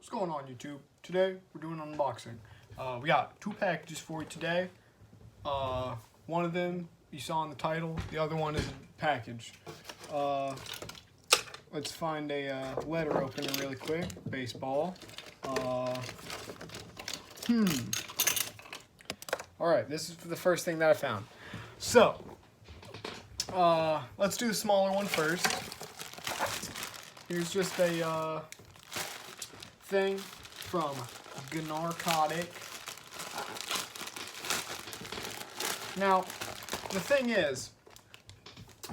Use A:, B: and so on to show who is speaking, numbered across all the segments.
A: What's going on, YouTube? Today we're doing an unboxing. We got two packages for you today. One of them you saw in the title. The other one is a package. Let's find a letter opener really quick. Baseball. Alright, this is the first thing that I found. So, let's do the smaller one first. Here's just a thing from Narcotic. Now, the thing is,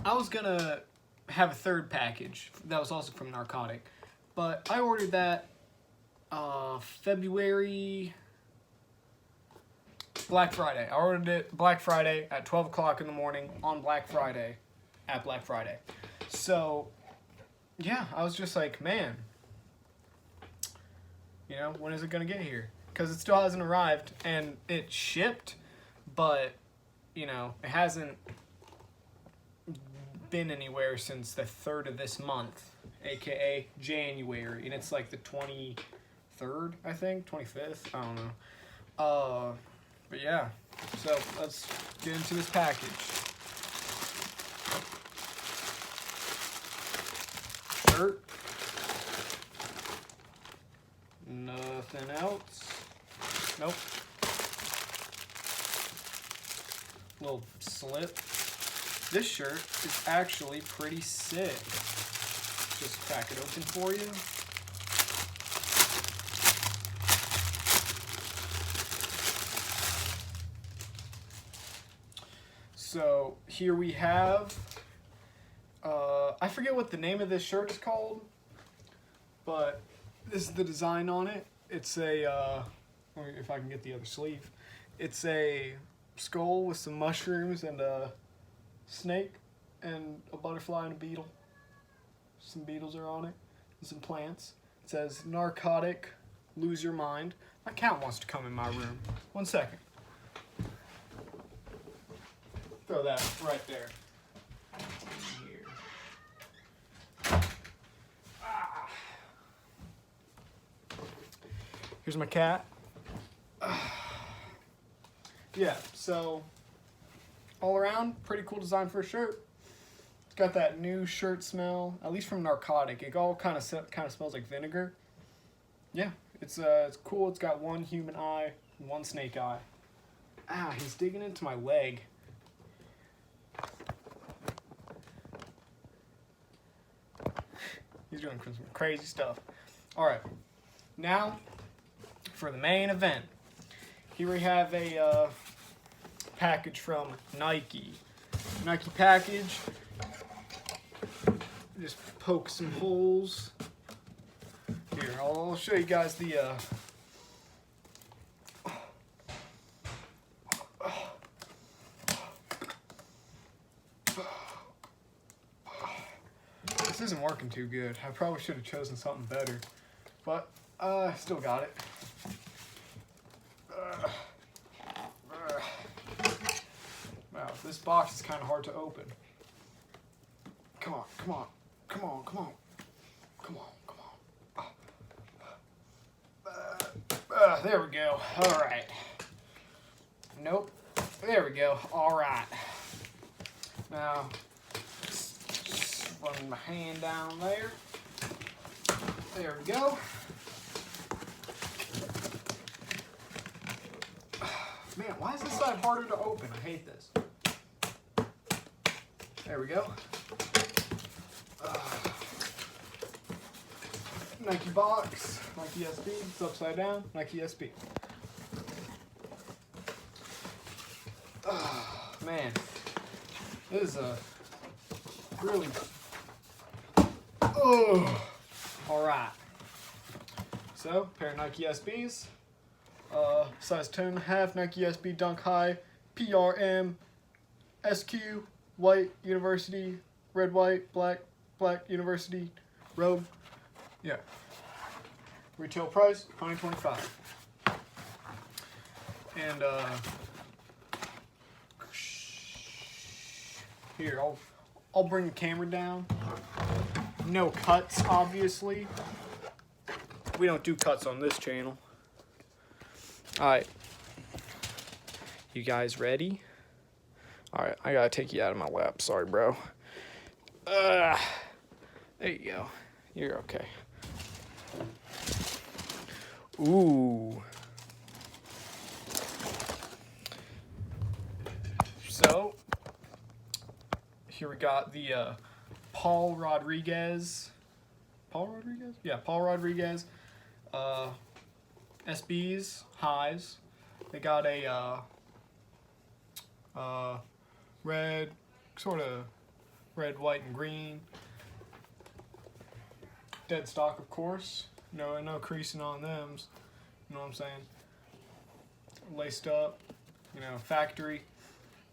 A: I was gonna have a third package that was also from Narcotic, but I ordered that February Black Friday. I ordered it Black Friday at 12 o'clock in the morning on Black Friday at Black Friday. So, yeah, I was just like, man, you know, when is it going to get here? Because it still hasn't arrived, and it shipped, but, you know, it hasn't been anywhere since the 3rd of this month, aka January, and it's like the 23rd, I think, 25th, I don't know. But yeah, so let's get into this package. Shirt. Nothing else. Nope. Little slip. This shirt is actually pretty sick. Just crack it open for you. So here we have, I forget what the name of this shirt is called, but this is the design on it. It's a, if I can get the other sleeve, it's a skull with some mushrooms and a snake and a butterfly and a beetle. Some beetles are on it and some plants. It says Narcotic, lose your mind. My cat wants to come in my room. 1 second. Throw that right there. Here. Here's my cat. Yeah, so all around, pretty cool design for a shirt. It's got that new shirt smell, at least from Narcotic. It all kind of smells like vinegar. Yeah, it's cool. It's got one human eye and one snake eye. Ah, he's digging into my leg. He's doing some crazy stuff. Alright, now for the main event. Here we have a package from Nike. Nike package. Just poke some holes. Here, I'll show you guys the This isn't working too good. I probably should have chosen something better, but I still got it. Wow, this box is kind of hard to open. Come on, come on, come on, come on, come on, come on. There we go. All right. Nope. There we go. All right. Now, run my hand down there. There we go. Man, why is this side harder to open? I hate this. There we go. Nike box, Nike SB, it's upside down, Nike SB. Man, this is a really, alright. So, pair of Nike SBs, size 10.5, Nike SB Dunk High, PRM, SQ, white, university, red, white, black, black, university, robe. Yeah. Retail price, $125. And, here, I'll bring the camera down. No cuts, obviously. We don't do cuts on this channel. Alright. You guys ready? Alright, I gotta take you out of my lap. Sorry, bro. There you go. You're okay. Ooh. So, here we got the Paul Rodriguez. Paul Rodriguez? Yeah, Paul Rodriguez. SBs, highs. They got a red, sort of red, white, and green. Dead stock, of course. No creasing on them. You know what I'm saying? Laced up, you know, factory.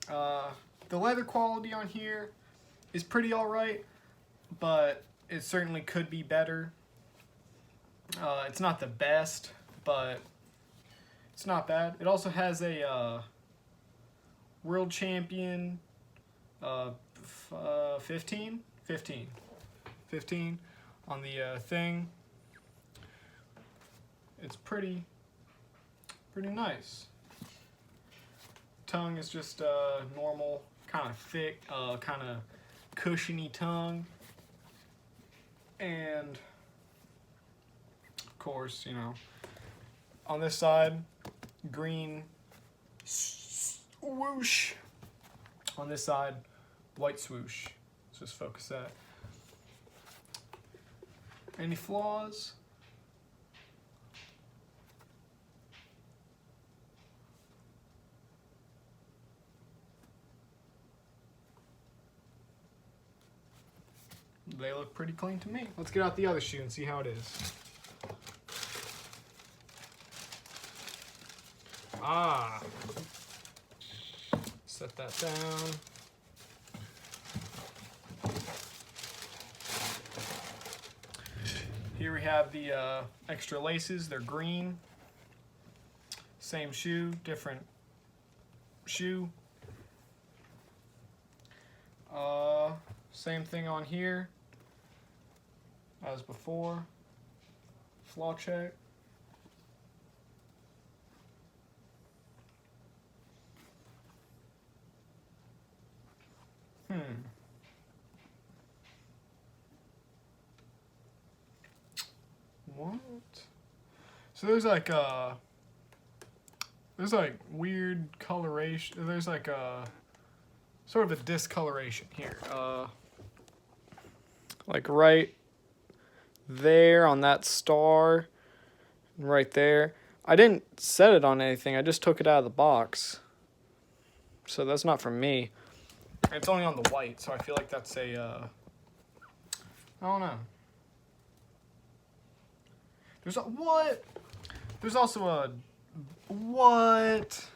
A: The leather quality on here is pretty alright, but it certainly could be better. It's not the best, but it's not bad. It also has a world champion 15 on the thing. It's pretty nice. Tongue is just normal, kind of thick, kind of cushiony tongue. And of course, you know, on this side, green swoosh. On this side, white swoosh. Let's just focus that. Any flaws? They look pretty clean to me. Let's get out the other shoe and see how it is. Ah. Set that down. Here we have the extra laces. They're green. Same shoe, different shoe. Same thing on here as before. Flaw check. What? So there's like weird coloration. There's like sort of a discoloration here. Like right there on that star, right there. I didn't set it on anything. I just took it out of the box. So that's not from me. It's only on the white, so I feel like that's a, I don't know. There's a, what? There's also a, what?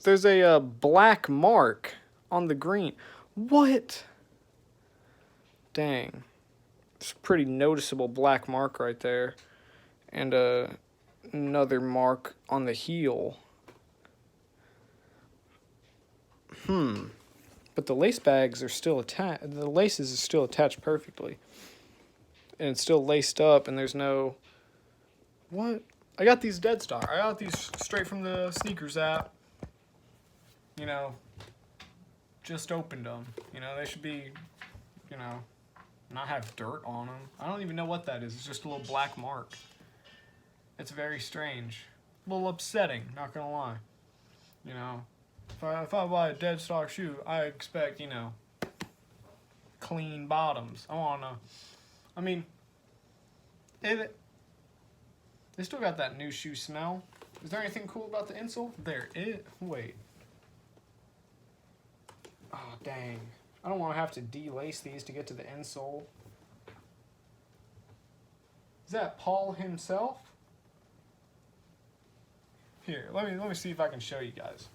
A: There's a black mark on the green. What? Dang. It's a pretty noticeable black mark right there. And another mark on the heel. But the lace bags are still attached. The laces are still attached perfectly. And it's still laced up, and there's no... What? I got these dead stock. I got these straight from the sneakers app. You know, just opened them. You know, they should be, you know, not have dirt on them. I don't even know what that is. It's just a little black mark. It's very strange. A little upsetting, not gonna lie. You know, if I buy a dead stock shoe, I expect, you know, clean bottoms. I mean, they still got that new shoe smell. Is there anything cool about the insole? There is. Wait. Oh, dang. I don't want to have to delace these to get to the insole. Is that Paul himself? Here, let me see if I can show you guys.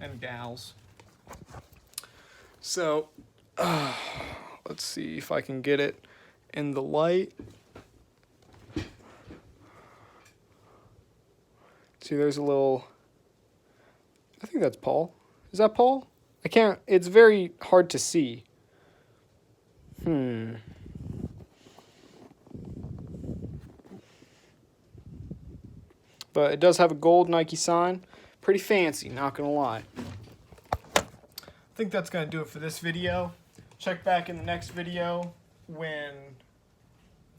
A: And gals. So, let's see if I can get it in the light. See, there's a little... I think that's Paul. Is that Paul? I can't... It's very hard to see. but it does have a gold Nike sign. Pretty fancy, not gonna lie. I think that's gonna do it for this video. Check back in the next video when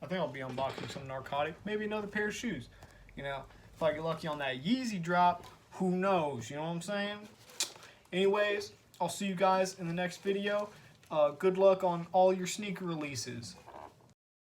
A: I think I'll be unboxing some narcotic, maybe another pair of shoes. You know, if I get lucky on that Yeezy drop, who knows, you know what I'm saying? Anyways, I'll see you guys in the next video. Good luck on all your sneaker releases.